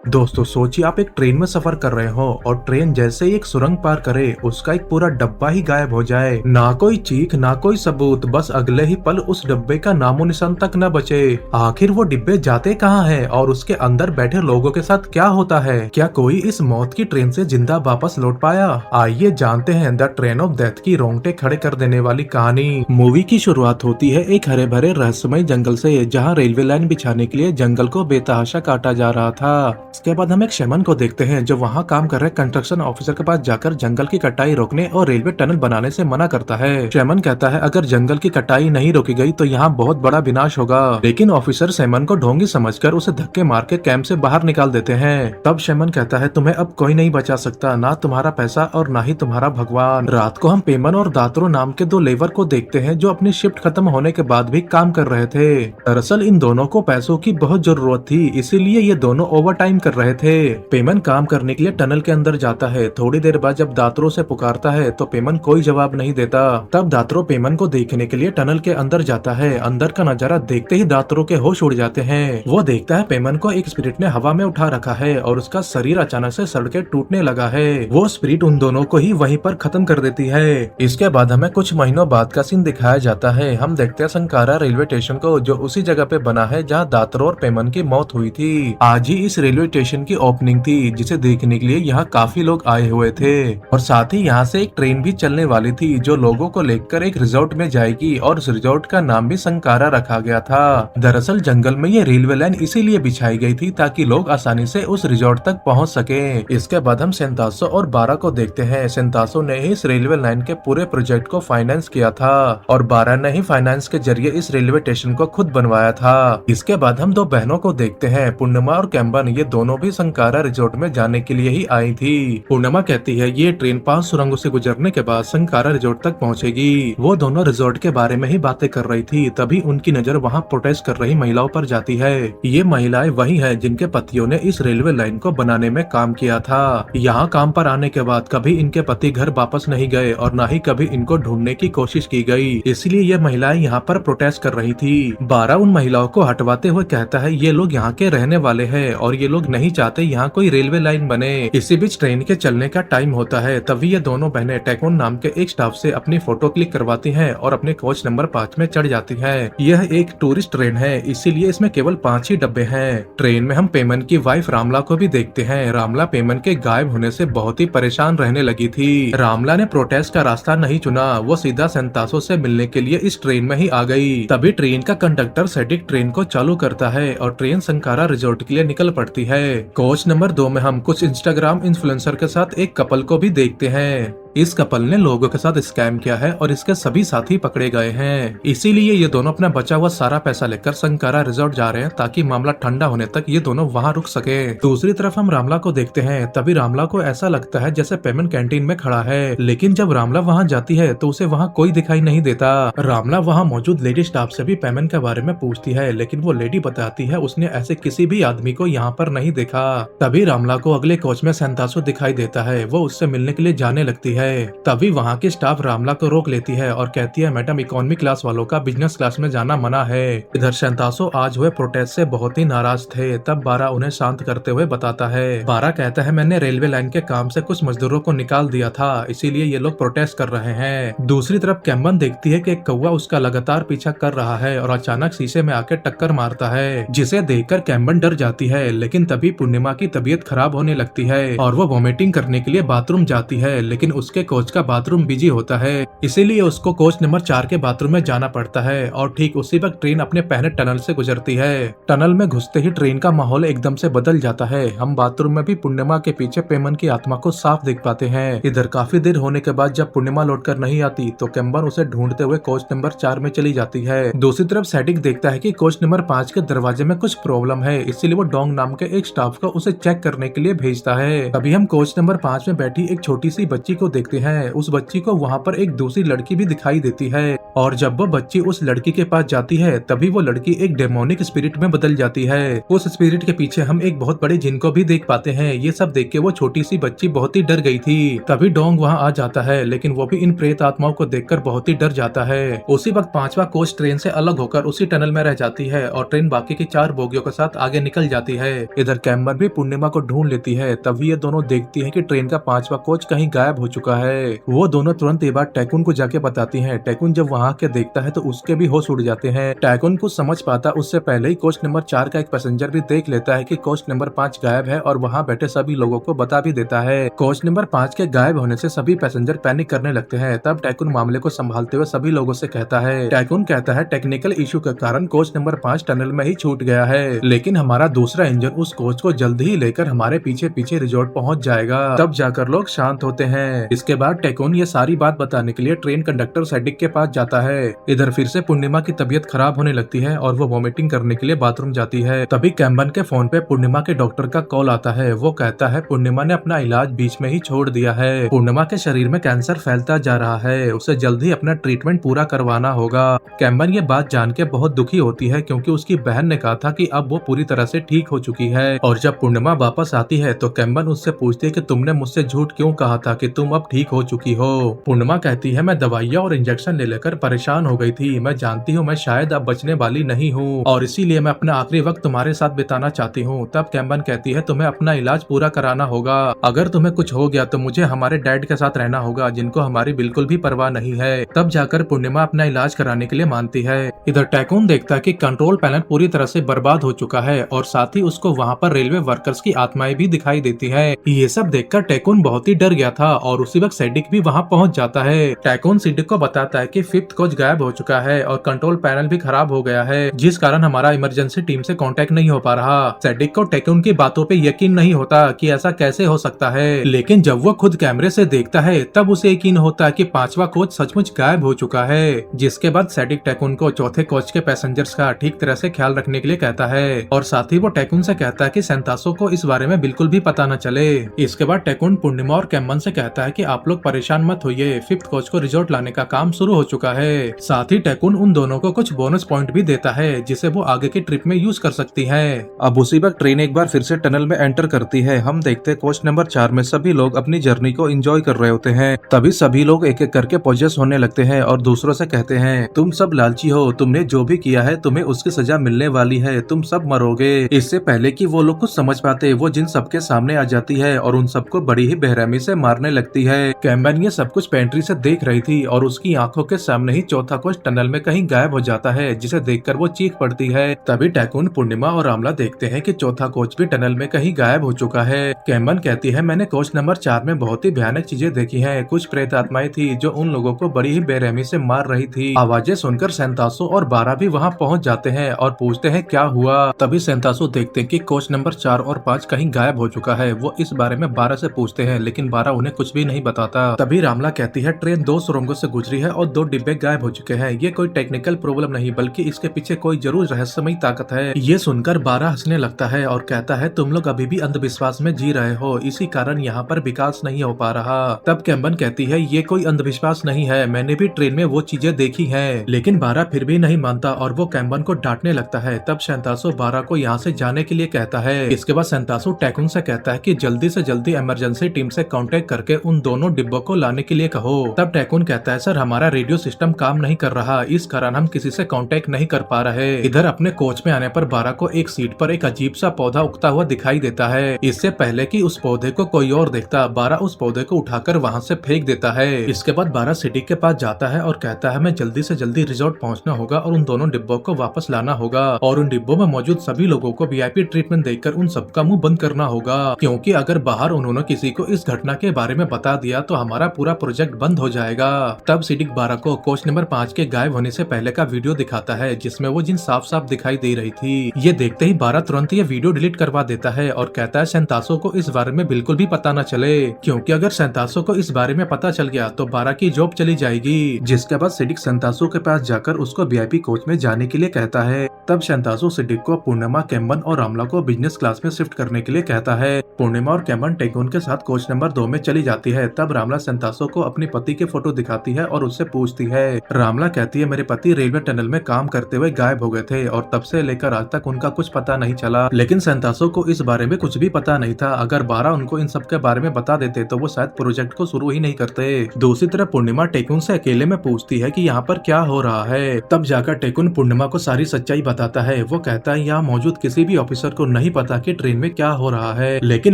दोस्तों सोचिए आप एक ट्रेन में सफर कर रहे हो और ट्रेन जैसे ही एक सुरंग पार करे उसका एक पूरा डब्बा ही गायब हो जाए। ना कोई चीख ना कोई सबूत, बस अगले ही पल उस डब्बे का नामो निशान तक न बचे। आखिर वो डिब्बे जाते कहाँ हैं और उसके अंदर बैठे लोगों के साथ क्या होता है? क्या कोई इस मौत की ट्रेन से जिंदा वापस लौट पाया? आइए जानते हैं द ट्रेन ऑफ डेथ की रोंगटे खड़े कर देने वाली कहानी। मूवी की शुरुआत होती है एक हरे भरे रहस्यमय जंगल से, जहाँ रेलवे लाइन बिछाने के लिए जंगल को बेतहाशा काटा जा रहा था। इसके बाद हम एक शेमन को देखते हैं जो वहाँ काम कर रहे कंस्ट्रक्शन ऑफिसर के पास जाकर जंगल की कटाई रोकने और रेलवे टनल बनाने से मना करता है। शेमन कहता है अगर जंगल की कटाई नहीं रोकी गई तो यहाँ बहुत बड़ा विनाश होगा, लेकिन ऑफिसर शेमन को ढोंगी समझकर उसे धक्के मार के कैंप से बाहर निकाल देते हैं। तब शेमन कहता है तुम्हें अब कोई नहीं बचा सकता, ना तुम्हारा पैसा और ना ही तुम्हारा भगवान। रात को हम पेमन और दात्रो नाम के दो लेबर को देखते हैं जो अपनी शिफ्ट खत्म होने के बाद भी काम कर रहे थे। दरअसल इन दोनों को पैसों की बहुत जरूरत थी, इसीलिए ये दोनों ओवर टाइम कर रहे थे। पेमन काम करने के लिए टनल के अंदर जाता है। थोड़ी देर बाद जब दात्रो से पुकारता है तो पेमन कोई जवाब नहीं देता। तब दात्रो पेमन को देखने के लिए टनल के अंदर जाता है। अंदर का नजारा देखते ही दात्रो के होश उड़ जाते हैं। वो देखता है पेमन को एक स्पिरिट ने हवा में उठा रखा है और उसका शरीर अचानक से सड़के टूटने लगा है। वो स्पिरिट उन दोनों को ही वहीं पर खत्म कर देती है। इसके बाद हमें कुछ महीनों बाद का सीन दिखाया जाता है। हम देखते हैं संकारा रेलवे स्टेशन को, जो उसी जगह पे बना है जहाँ दात्रो और पेमन की मौत हुई थी। आज ही इस रेलवे स्टेशन की ओपनिंग थी, जिसे देखने के लिए यहाँ काफी लोग आए हुए थे और साथ ही यहाँ से एक ट्रेन भी चलने वाली थी जो लोगों को लेकर एक रिजॉर्ट में जाएगी और उस रिजॉर्ट का नाम भी संकारा रखा गया था। दरअसल जंगल में ये रेलवे लाइन इसीलिए बिछाई गई थी ताकि लोग आसानी से उस रिजॉर्ट तक पहुँच सके। इसके बाद हम सेंतासो और बारह को देखते हैं। सेंतासो ने ही इस रेलवे लाइन के पूरे प्रोजेक्ट को फाइनेंस किया था और बारह ने ही फाइनेंस के जरिए इस रेलवे स्टेशन को खुद बनवाया था। इसके बाद हम दो बहनों को देखते हैं, पूर्णिमा और कैम्बन। ये दोनों भी संकारा रिजॉर्ट में जाने के लिए ही आई थी। पूर्णिमा कहती है ये ट्रेन 5 सुरंगों से गुजरने के बाद संकारा रिजॉर्ट तक पहुंचेगी। वो दोनों रिजॉर्ट के बारे में ही बातें कर रही थी, तभी उनकी नजर वहां प्रोटेस्ट कर रही महिलाओं पर जाती है। ये महिलाएं वही है जिनके पतियों ने इस रेलवे लाइन को बनाने में काम किया था। यहाँ काम पर आने के बाद कभी इनके पति घर वापस नहीं गए और न ही कभी इनको ढूंढने की कोशिश की गई, इसलिए ये महिलाएं यहाँ पर प्रोटेस्ट कर रही थी। बारह उन महिलाओं को हटवाते हुए कहता है ये लोग यहाँ के रहने वाले हैं और ये लोग नहीं चाहते यहाँ कोई रेलवे लाइन बने। इसी बीच ट्रेन के चलने का टाइम होता है, तभी ये दोनों बहनें टेकोन नाम के एक स्टाफ से अपनी फोटो क्लिक करवाती हैं और अपने कोच नंबर 5 में चढ़ जाती हैं। यह एक टूरिस्ट ट्रेन है, इसीलिए इसमें केवल 5 ही डब्बे हैं। ट्रेन में हम पेमन की वाइफ रामला को भी देखते हैं। रामला पेमन के गायब होने से बहुत ही परेशान रहने लगी थी। रामला ने प्रोटेस्ट का रास्ता नहीं चुना, वो सीधा सेंतासो से मिलने के लिए इस ट्रेन में ही आ गई। तभी ट्रेन का कंडक्टर सेडिक ट्रेन को चालू करता है और ट्रेन संकारा रिजॉर्ट के लिए निकल पड़ती है। कोच नंबर 2 में हम कुछ इंस्टाग्राम इन्फ्लुएंसर के साथ एक कपल को भी देखते हैं। इस कपल ने लोगों के साथ स्कैम किया है और इसके सभी साथी पकड़े गए हैं, इसीलिए ये दोनों अपना बचा हुआ सारा पैसा लेकर संकारा रिजॉर्ट जा रहे हैं ताकि मामला ठंडा होने तक ये दोनों वहाँ रुक सके। दूसरी तरफ हम रामला को देखते हैं। तभी रामला को ऐसा लगता है जैसे पेमेंट कैंटीन में खड़ा है, लेकिन जब रामला वहाँ जाती है तो उसे वहाँ कोई दिखाई नहीं देता। रामला वहाँ मौजूद लेडी स्टाफ से भी पेमेंट के बारे में पूछती है, लेकिन वो लेडी बताती है उसने ऐसे किसी भी आदमी को यहाँ पर नहीं देखा। तभी रामला को अगले कोच में सेंतासो दिखाई देता है। वो उससे मिलने के लिए जाने लगती है। तभी वहाँ की स्टाफ रामला को रोक लेती है और कहती है मैडम इकोनॉमी क्लास वालों का बिजनेस क्लास में जाना मना है। इधर सेंतासो आज हुए प्रोटेस्ट से बहुत ही नाराज थे। तब बारह उन्हें शांत करते हुए बताता है। बारह कहता है मैंने रेलवे लाइन के काम से कुछ मजदूरों को निकाल दिया था, इसीलिए ये लोग प्रोटेस्ट कर रहे हैं। दूसरी तरफ कैम्बन देखती है कि एक कौवा उसका लगातार पीछा कर रहा है और अचानक शीशे में आके टक्कर मारता है, जिसे देखकर कैम्बन डर जाती है। लेकिन तभी पूर्णिमा की तबीयत खराब होने लगती है और वो वॉमिटिंग करने के लिए बाथरूम जाती है, लेकिन उसके कोच का बाथरूम बिजी होता है, इसीलिए उसको कोच नंबर 4 के बाथरूम में जाना पड़ता है। और ठीक उसी वक्त ट्रेन अपने पहले टनल से गुजरती है। टनल में घुसते ही ट्रेन का माहौल एकदम से बदल जाता है। हम बाथरूम में भी पूर्णिमा के पीछे पेमन की आत्मा को साफ देख पाते हैं। इधर काफी देर होने के बाद जब पूर्णिमा लौटकर नहीं आती तो कैम्बन उसे ढूंढते हुए कोच नंबर 4 में चली जाती है। दूसरी तरफ सैडिक देखता है कि कोच नंबर 5 के दरवाजे में कुछ प्रॉब्लम है, इसीलिए वो डोंग नाम के एक स्टाफ को उसे चेक करने के लिए भेजता है। तभी हम कोच नंबर 5 में बैठी एक छोटी सी बच्ची को देखते हैं। उस बच्ची को वहाँ पर एक दूसरी लड़की भी दिखाई देती है और जब वो बच्ची उस लड़की के पास जाती है तभी वो लड़की एक डेमोनिक स्पिरिट में बदल जाती है। उस स्पिरिट के पीछे हम एक बहुत बड़े जिन को भी देख पाते हैं। ये सब देख के वो छोटी सी बच्ची बहुत ही डर गई थी। तभी डोंग वहाँ आ जाता है, लेकिन वो भी इन प्रेत आत्माओं को देखकर बहुत ही डर जाता है। उसी वक्त पांचवा कोच ट्रेन से अलग होकर उसी टनल में रह जाती है और ट्रेन बाकी की 4 बोगियों के साथ आगे निकल जाती है। इधर कैम्बर भी पूर्णिमा को ढूंढ लेती है। तभी ये दोनों देखती है कि ट्रेन का 5वां कोच कहीं गायब हो चुका है। वो दोनों तुरंत ये बात टैकुन को जाके बताती हैं। टैकुन जब वहाँ के देखता है तो उसके भी होश उड़ जाते हैं। टैकुन कुछ समझ पाता उससे पहले ही कोच नंबर 4 का एक पैसेंजर भी देख लेता है कि कोच नंबर 5 गायब है और वहाँ बैठे सभी लोगों को बता भी देता है। कोच नंबर 5 के गायब होने से सभी पैसेंजर पैनिक करने लगते हैं। तब टैकुन मामले को संभालते हुए सभी लोगों से कहता है। टैकुन कहता है टेक्निकल इशू के कारण कोच नंबर 5 टनल में ही छूट गया है, लेकिन हमारा दूसरा इंजन उस कोच को जल्द ही लेकर हमारे पीछे पीछे रिजॉर्ट पहुंच जाएगा। तब जाकर लोग शांत होते हैं। इसके बाद टैकुन ये सारी बात बताने के लिए ट्रेन कंडक्टर सेडिक के पास जाता है। इधर फिर से पूर्णिमा की तबीयत खराब होने लगती है और वो वॉमिटिंग करने के लिए बाथरूम जाती है। तभी कैम्बन के फोन पे पूर्णिमा के डॉक्टर का कॉल आता है। वो कहता है पूर्णिमा ने अपना इलाज बीच में ही छोड़ दिया है। पूर्णिमा के शरीर में कैंसर फैलता जा रहा है, उसे जल्द ही अपना ट्रीटमेंट पूरा करवाना होगा। कैम्बन ये बात जान के बहुत दुखी होती है क्योंकि उसकी बहन ने कहा था कि अब वो पूरी तरह से ठीक हो चुकी है। और जब पूर्णिमा वापस आती है तो कैम्बन उससे पूछती है कि तुमने मुझसे झूठ क्यों कहा था कि तुम अब ठीक हो चुकी हो। पूर्णिमा कहती है मैं दवाइयाँ और इंजेक्शन ले लेकर परेशान हो गई थी। मैं जानती हूँ मैं शायद अब बचने वाली नहीं हूँ और इसीलिए मैं अपना आखिरी वक्त तुम्हारे साथ बिताना चाहती हूँ। तब कैम्बन कहती है तुम्हें अपना इलाज पूरा कराना होगा। अगर तुम्हें कुछ हो गया तो मुझे हमारे डैड के साथ रहना होगा जिनको हमारी बिल्कुल भी परवाह नहीं है। तब जाकर पूर्णिमा अपना इलाज कराने के लिए मानती है। इधर टैकुन देखता है कि कंट्रोल पैनल पूरी तरह से बर्बाद हो चुका है और साथ ही उसको वहाँ पर रेलवे वर्कर्स की आत्माएं भी दिखाई देती है। ये सब देखकर टैकुन बहुत ही डर गया था और उसी वक्त सेडिक भी वहाँ पहुँच जाता है। टैकुन सिडिक को बताता है कि 5th कोच गायब हो चुका है और कंट्रोल पैनल भी खराब हो गया है, जिस कारण हमारा इमरजेंसी टीम से कांटेक्ट नहीं हो पा रहा। सेडिक को टैकुन की बातों पे यकीन नहीं होता कि ऐसा कैसे हो सकता है, लेकिन जब वो खुद कैमरे से देखता है तब उसे यकीन होता है कि 5वां कोच सचमुच गायब हो चुका है। जिसके बाद सेडिक टैकुन को चौथे कोच के पैसेंजर्स का ठीक तरह से ख्याल रखने के लिए कहता है और साथ ही वो टैकुन से कहता है कि सेंतासो को इस बारे में बिल्कुल भी पता न चले। इसके बाद टैकुन पूर्णिमा और कैम्बन से कहता है कि आप लोग परेशान मत होइए, 5th कोच को रिजॉर्ट लाने का काम शुरू हो चुका है। साथ ही टैकुन उन दोनों को कुछ बोनस पॉइंट भी देता है जिसे वो आगे की ट्रिप में यूज कर सकती है। अब उसी वक्त ट्रेन एक बार फिर से टनल में एंटर करती है। हम देखते हैं कोच नंबर 4 में सभी लोग अपनी जर्नी को एंजॉय कर रहे होते हैं। तभी सभी लोग एक एक करके पॉजेस होने लगते हैं और दूसरों से कहते हैं तुम सब लालची हो, तुमने जो भी किया है तुम्हें उसकी सजा मिलने वाली है, तुम सब मरोगे। इससे पहले कि वो लोग कुछ समझ पाते वो जिन सबके सामने आ जाती है और उन सबको बड़ी ही बेरहमी से मारने लगती है। कैम्बन ये सब कुछ पेंट्री से देख रही थी और उसकी आंखों के सामने ही चौथा कोच टनल में कहीं गायब हो जाता है, जिसे देखकर वो चीख पड़ती है। तभी टैकुन, पूर्णिमा और आमला देखते हैं कि चौथा कोच भी टनल में कहीं गायब हो चुका है। कैम्बन कहती है मैंने कोच नंबर 4 में बहुत ही भयानक चीजें देखी हैं। कुछ प्रेत आत्माएं थी जो उन लोगों को बड़ी ही बेरहमी से मार रही थी। आवाजें सुनकर सेंतासो और 12 भी वहाँ पहुँच जाते हैं और पूछते हैं क्या हुआ। तभी सेंतासो देखते हैं कि कोच नंबर 4 और 5 कहीं गायब हो चुका है। वो इस बारे में 12 से पूछते हैं लेकिन 12 उन्हें कुछ भी नहीं बताता। तभी रामला कहती है ट्रेन 2 सुरंगों से गुजरी है और 2 डिब्बे गायब हो चुके हैं। ये कोई टेक्निकल प्रॉब्लम नहीं बल्कि इसके पीछे कोई जरूर रहस्यमयी ताकत है। ये सुनकर 12 हंसने लगता है और कहता है तुम लोग अभी भी अंधविश्वास में जी रहे हो, इसी कारण यहाँ पर विकास नहीं हो पा रहा। तब कैम्बन कहती है ये कोई अंधविश्वास नहीं है, मैंने भी ट्रेन में वो चीजें देखी हैं। लेकिन 12 फिर भी नहीं मानता और वो कैम्बन को डांटने लगता है। तब सेंतासो 12 को यहाँ से जाने के लिए कहता है। इसके बाद सेंतासो टैकुन से कहता है कि जल्दी से जल्दी इमरजेंसी टीम से कांटेक्ट करके उन दोनों डिब्बों को लाने के लिए कहो। तब टैकुन कहता है सर हमारा रेडियो सिस्टम काम नहीं कर रहा, इस कारण हम किसी से कांटेक्ट नहीं कर पा रहे। इधर अपने कोच में आने पर 12 को एक सीट पर एक अजीब सा पौधा उगता हुआ दिखाई देता है। इससे पहले कि उस पौधे को कोई और देखता, 12 उस पौधे को उठाकर वहाँ से फेंक देता है। इसके बाद 12 सिटी के पास जाता है और कहता है मैं जल्दी से जल्दी रिजॉर्ट पहुँचना होगा और उन दोनों डिब्बों को वापस लाना होगा और उन डिब्बों में मौजूद सभी लोगों को वीआईपी ट्रीटमेंट देकर उन सबका मुंह बंद करना होगा, क्योंकि अगर बाहर उन्होंने किसी को इस घटना के बारे में बता दिया तो हमारा पूरा प्रोजेक्ट बंद हो जाएगा। तब सिडिक 12 को कोच नंबर 5 के गायब होने से पहले का वीडियो दिखाता है जिसमें वो जिन साफ साफ दिखाई दे रही थी। ये देखते ही 12 तुरंत ये वीडियो डिलीट करवा देता है और कहता है सेंतासो को इस बारे में बिल्कुल भी पता न चले, क्योंकि अगर सेंतासो को इस बारे में पता चल गया तो 12 की जॉब चली जाएगी। जिसके बाद सिडिक सेंतासो के पास जाकर उसको वीआईपी कोच में जाने के लिए कहता है। तब सेंतासो सिडिक को पूर्णिमा, कैम्बन और रामला को बिजनेस क्लास में शिफ्ट करने के लिए कहता है। पूर्णिमा और कैम्बन टैकुन के साथ कोच नंबर 2 में चली जाती है। तब रामला सेंतासो को अपनी पति के फोटो दिखाती है और उससे पूछती है रामला कहती है मेरे पति रेलवे टनल में काम करते हुए गायब हो गए थे और तब से लेकर आज तक उनका कुछ पता नहीं चला। लेकिन सेंतासो को इस बारे में कुछ भी पता नहीं था। अगर बारा उनको इन सब के बारे में बता देते तो वो शायद प्रोजेक्ट को शुरू ही नहीं करते। दूसरी तरफ पूर्णिमा टेकुन से अकेले में पूछती है कि यहाँ पर क्या हो रहा है। तब जाकर टेकुन पूर्णिमा को सारी सच्चाई बताता है। वो कहता है यहाँ मौजूद किसी भी ऑफिसर को नहीं पता कि ट्रेन में क्या हो रहा है, लेकिन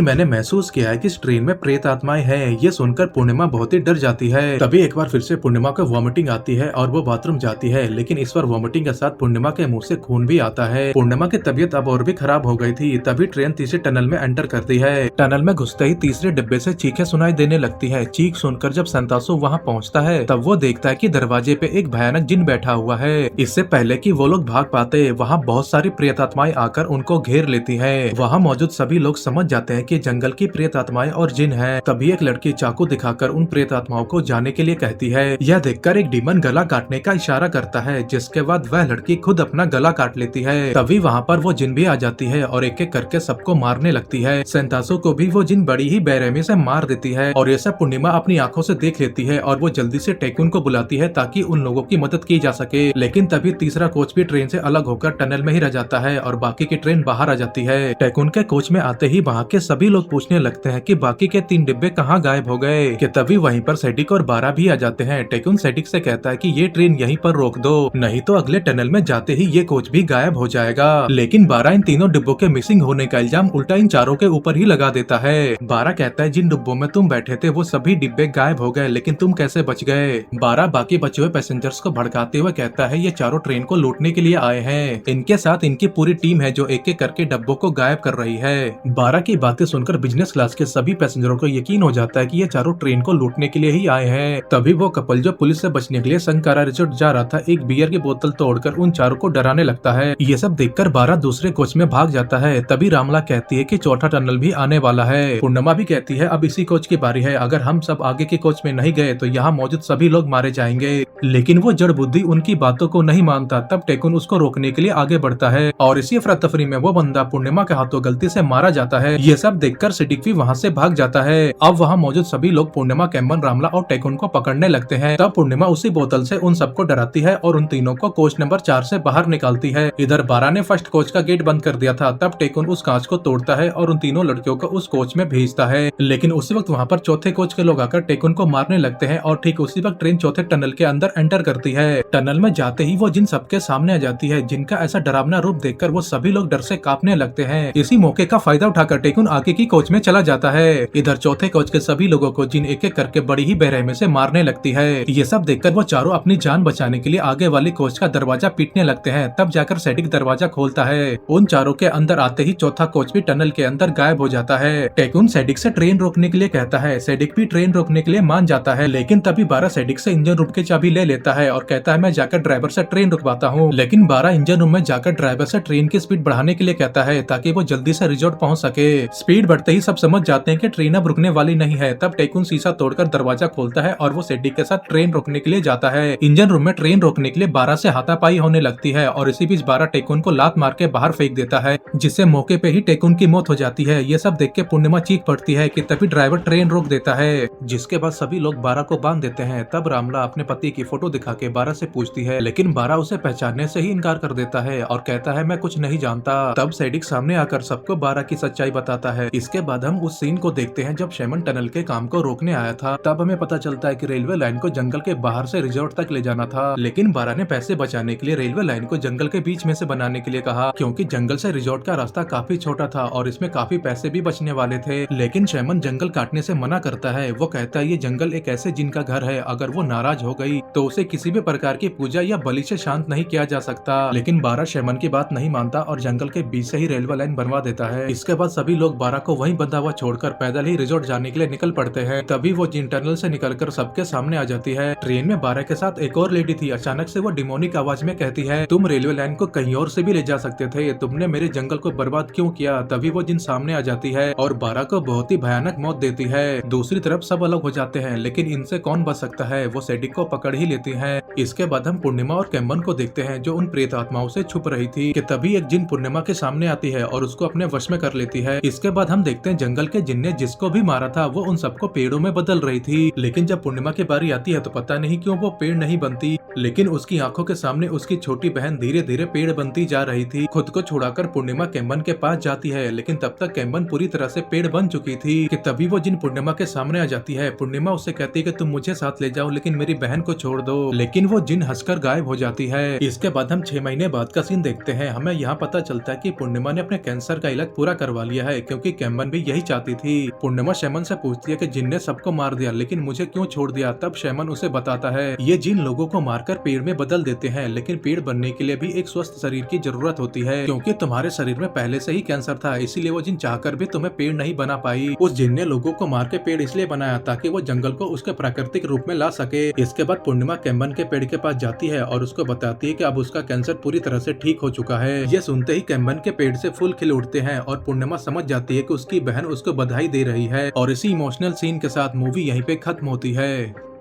मैंने महसूस किया है कि इस ट्रेन में प्रेत आत्माएं हैं। ये सुनकर पूर्णिमा बहुत ही डर जाती है। तभी एक बार फिर से पूर्णिमा को वॉमिटिंग आती है और वो बाथरूम जाती है, लेकिन इस बार वॉमिटिंग के साथ पूर्णिमा के मुंह से खून भी आता है। पूर्णिमा की तबीयत अब और भी खराब हो गई थी। तभी ट्रेन तीसरे टनल में एंटर करती है। टनल में घुसते ही तीसरे डिब्बे से चीखें सुनाई देने लगती है। चीख सुनकर जब सेंतासो वहाँ पहुँचता है तब वो देखता है कि दरवाजे पे एक भयानक जिन बैठा हुआ है। इससे पहले कि वो लोग भाग पाते वहाँ बहुत सारी प्रेत आत्माएं आकर उनको घेर लेती है। वहाँ मौजूद सभी लोग समझ जाते हैं कि जंगल की प्रेत आत्माएं और जिन है। तभी एक लड़की चाकू दिखाकर उन प्रेत आत्माओं को जाने के लिए कहती है। यह देखकर एक डीमन गला काटने का इशारा करता है, जिसके बाद वह लड़की खुद अपना गला काट लेती है। तभी वहाँ पर वो जिन भी आ जाती है और एक एक करके सबको मारने लगती है। सेंतासो को भी वो जिन बड़ी ही बेरहमी से मार देती है और ये सब पूर्णिमा अपनी आंखों से देख लेती है और वो जल्दी से टेकुन को बुलाती है ताकि उन लोगों की मदद की जा सके। लेकिन तभी तीसरा कोच भी ट्रेन से अलग होकर टनल में ही रह जाता है और बाकी की ट्रेन बाहर आ जाती है। टेकुन के कोच में आते ही वहाँ के सभी लोग पूछने लगते हैं कि बाकी के 3 डिब्बे कहाँ गायब हो गए। कि तभी वहीं पर सेडिक और बारा भी आ जाते हैं। टेकुन सेडिक से कहता है कि ये ट्रेन यहीं पर रोक दो, नहीं तो अगले टनल में जाते ही ये कोच भी गायब हो जाएगा। लेकिन बारा इन तीनों डिब्बों के मिसिंग होने का इल्जाम उल्टा इन चारों के ऊपर ही लगा देता है। बारा कहता है जिन डिब्बों में तुम बैठे थे वो सभी डिब्बे गायब हो गए, लेकिन तुम कैसे बच गए। बारा बाकी बचे हुए पैसेंजर्स को भड़काते हुए कहता है ये चारों ट्रेन को लूटने के लिए आए हैं। इनके साथ इनकी पूरी टीम है जो एक एक करके डब्बों को गायब कर रही है। बारा की बातें सुनकर बिजनेस क्लास के सभी पैसेंजरों को यकीन हो जाता है कि ये चारों ट्रेन को लूटने के लिए ही आए हैं। तभी वो कपल जो पुलिस से बचने के लिए संकारा रिजॉर्ट जा रहा था एक बियर की बोतल तोड़कर उन चारों को डराने लगता है। ये सब देखकर बारा दूसरे कोच में भाग जाता है। तभी रामला कहती है कि चौथा टनल भी आने वाला है। पूर्णिमा भी कहती है अब इसी कोच की बारी है, अगर हम सब आगे के कोच में नहीं गए तो यहाँ मौजूद सभी लोग मारे जाएंगे। लेकिन वो जड़ बुद्धि उनकी बातों को नहीं मानता। तब टेकुन उसको रोकने के लिए आगे बढ़ता है और इसी अफरा तफरी में वो बंदा पूर्णिमा के हाथों गलती से मारा जाता है। ये सब देखकर सिडिक भी वहाँ से भाग जाता है। अब वहाँ मौजूद सभी लोग पूर्णिमा, कैम्बन, रामला और टेकुन को पकड़ने लगते हैं। तब पूर्णिमा उसी बोतल से उन सबको डराती है और उन तीनों को कोच नंबर 4 से बाहर निकालती है। इधर बारा ने फर्स्ट कोच का गेट बंद कर दिया था। तब टेकुन उस कांच को तोड़ता है और उन तीनों लड़कियों को उस कोच में भेजता है। लेकिन उसी वक्त वहाँ पर चौथे कोच के लोग आकर टेकुन को मारने लगते हैं और ठीक उसी वक्त ट्रेन चौथे टनल के अंदर एंटर करती है। टनल में जाते ही वो जिन सबके सामने आ जाती है, जिनका ऐसा डरावना रूप देखकर वो सभी लोग डर से कांपने लगते हैं। इसी मौके का फायदा उठाकर टेकुन आगे की कोच में चला जाता है। इधर चौथे कोच के सभी लोगों को जिन एक एक करके बड़ी ही बेरहमी से मारने लगती है। ये सब देखकर वो चारों अपनी जान बचाने के लिए आगे वाली कोच का दरवाजा पीटने लगते हैं। तब जाकर सेडिक दरवाजा खोलता है। उन चारों के अंदर आते ही चौथा कोच भी टनल के अंदर गायब हो जाता है। टेकुन सेडिक से ट्रेन रोकने के लिए कहता है। सेडिक भी ट्रेन रोकने के लिए मान जाता है, लेकिन तभी बारा सेडिक से इंजन रूम की चाबी ले लेता है और कहता है मैं जाकर ड्राइवर से ट्रेन रुकवाता हूँ। लेकिन बारा इंजन रूम में जाकर ड्राइवर से ट्रेन की स्पीड बढ़ाने के लिए कहता है ताकि वो जल्दी से रिजॉर्ट पहुंच सके। स्पीड बढ़ते ही सब समझ जाते हैं कि ट्रेन अब रुकने वाली नहीं है। तब टेकुन शीशा तोड़कर दरवाजा खोलता है और वो सेडिक के साथ ट्रेन रोकने के लिए जाता है। इंजन रूम में ट्रेन रोकने के लिए बारा से हाथापाई होने लगती है और इसी बीच बारा टेकुन को लात मार के बाहर फेंक देता है, जिससे मौके पे ही टेकुन की मौत हो जाती है। ये सब देख के पूर्णिमा चीख पड़ती है कि तभी ड्राइवर ट्रेन रोक देता है, जिसके बाद सभी लोग बारा को बांध देते हैं। तब रामला अपने पति की फोटो दिखा के बारा से पूछती है, लेकिन बारा उसे पहचानने से ही इनकार कर देता है और कहता है मैं कुछ नहीं जानता। तब सेडिक सामने आकर सबको बारा की सच्चाई बताता है। इसके बाद हम उस सीन को देखते हैं जब शेमन टनल के काम को रोकने आया था। तब हमें पता चलता है कि रेलवे लाइन को जंगल के बाहर से रिजॉर्ट तक ले जाना था, लेकिन बारा ने पैसे बचाने के लिए रेलवे लाइन को जंगल के बीच में से बनाने के लिए कहा, क्योंकि जंगल से रिजॉर्ट का रास्ता काफी छोटा था और इसमें काफी पैसे भी बचने वाले थे। लेकिन शेमन जंगल काटने से मना करता है। वो कहता है ये जंगल एक ऐसे जिन का घर है, अगर वो नाराज हो गई तो उसे किसी भी प्रकार की पूजा या बलि से शांत नहीं किया जा सकता। लेकिन बारा शेमन की बात नहीं मानता और जंगल के बीच से ही रेलवे लाइन बनवा देता है। इसके बाद सभी लोग बारा को वहीं बंधा हुआ छोड़कर पैदल ही रिजॉर्ट जाने के लिए निकल पड़ते हैं। तभी वो जिन टनल से निकलकर सबके सामने आ जाती है। ट्रेन में बारा के साथ एक और लेडी थी। अचानक से वो डिमोनिक आवाज में कहती है तुम रेलवे लाइन को कहीं और से भी ले जा सकते थे, तुमने मेरे जंगल को बर्बाद क्यों किया। तभी वो जिन सामने आ जाती है और बारा को बहुत ही भयानक मौत देती है। दूसरी तरफ सब अलग हो जाते हैं, लेकिन इनसे कौन बच सकता है, वो सेडिक को पकड़ ही लेती है। इसके बाद हम पूर्णिमा और कैम्बन को देखते हैं जो उन प्रेत आत्माओं से छुप रही थी। कि तभी एक जिन पूर्णिमा के सामने आती है और उसको अपने वश में कर लेती है। इसके बाद हम देखते हैं जंगल के जिन ने जिसको भी मारा था वो उन सबको पेड़ों में बदल रही थी। लेकिन जब पूर्णिमा की बारी आती है तो पता नहीं क्यों क्यों वो पेड़ नहीं बनती, लेकिन उसकी आंखों के सामने उसकी छोटी बहन धीरे धीरे पेड़ बनती जा रही थी। खुद को छुड़ाकर पूर्णिमा केम्बन के पास जाती है, लेकिन तब तक केम्बन पूरी तरह से पेड़ बन चुकी थी कि तभी वो जिन पूर्णिमा के सामने आ जाती है। पूर्णिमा उससे कहती है कि तुम मुझे साथ ले जाओ, लेकिन मेरी बहन को छोड़ दो, लेकिन वो जिन हंसकर गायब हो जाती है। इसके बाद हम 6 महीने बाद का सीन देखते हैं। हमें यहाँ पता चलता है कि पूर्णिमा ने अपने कैंसर का इलाज पूरा करवा लिया है, क्योंकि केम्बन भी यही चाहती थी। पूर्णिमा शैमन से पूछती है कि जिन ने सबको मार दिया, लेकिन मुझे क्यों छोड़ दिया। तब शैमन उसे बताता है ये जिन लोगों को मारकर पेड़ में बदल देते हैं, लेकिन पेड़ बनने के लिए भी एक स्वस्थ शरीर की जरूरत होती है, क्योंकि तुम्हारे शरीर में पहले से ही कैंसर था, इसीलिए वो जिन चाहकर भी तुम्हें पेड़ नहीं बना पाई। उस जिन ने लोगों को मार के पेड़ इसलिए बनाया ताकि वो जंगल को उसके प्राकृतिक रूप में ला सके। इसके बाद पूर्णिमा केम्बन के पेड़ के पास जाती है और उसको बताती है कि अब उसका कैंसर पूरी तरह से ठीक हो चुका है। ये सुनते ही केम्बन के पेड़ से फूल खिल उठते हैं और पूर्णिमा समझ जाती है कि उसकी बहन उसको बधाई दे रही है। और इसी इमोशनल सीन के साथ मूवी यहीं पे खत्म होती है।